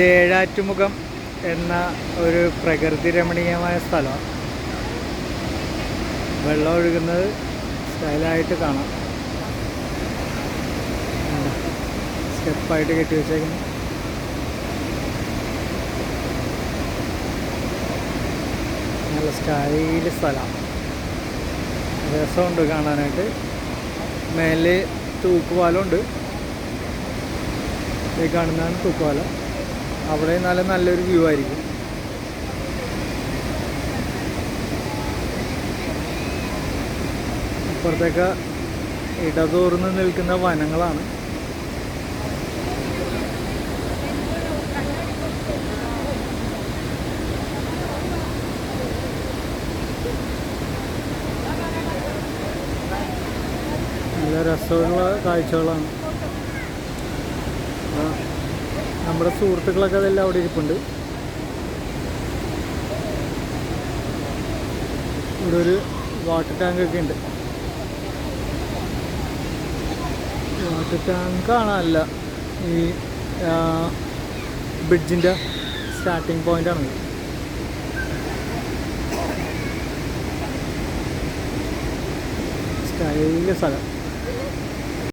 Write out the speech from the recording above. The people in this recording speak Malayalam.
ഏഴാറ്റുമുഖം എന്ന ഒരു പ്രകൃതി രമണീയമായ സ്ഥലമാണ്. വെള്ളം ഒഴുകുന്നത് സ്റ്റൈലായിട്ട് കാണാം. സ്റ്റെപ്പായിട്ട് കെട്ടി വെച്ചേക്കുന്നു. നല്ല സ്റ്റൈല് സ്ഥലമാണ്. രസമുണ്ട് കാണാനായിട്ട്. മേലെ തൂക്കുപാലമുണ്ട്. ഈ കാണുന്നതാണ് തൂക്കുപാലം. അവിടെ നല്ലൊരു വ്യൂ ആയിരിക്കും. ഇപ്പുറത്തേക്ക് ഇടതൂർന്ന് നിൽക്കുന്ന വനങ്ങളാണ്. നല്ല രസമുള്ള കാഴ്ചകളാണ്. നമ്മുടെ സുഹൃത്തുക്കളൊക്കെ അതെല്ലാം അവിടെ ഇരിപ്പുണ്ട്. ഇവിടെ ഒരു വാട്ടർ ടാങ്കൊക്കെ ഉണ്ട്. വാട്ടർ ടാങ്ക് കാണാനല്ല, ഈ ബ്രിഡ്ജിൻ്റെ സ്റ്റാർട്ടിങ് പോയിൻ്റാണ്. സ്റ്റൈല് സ്ഥലം.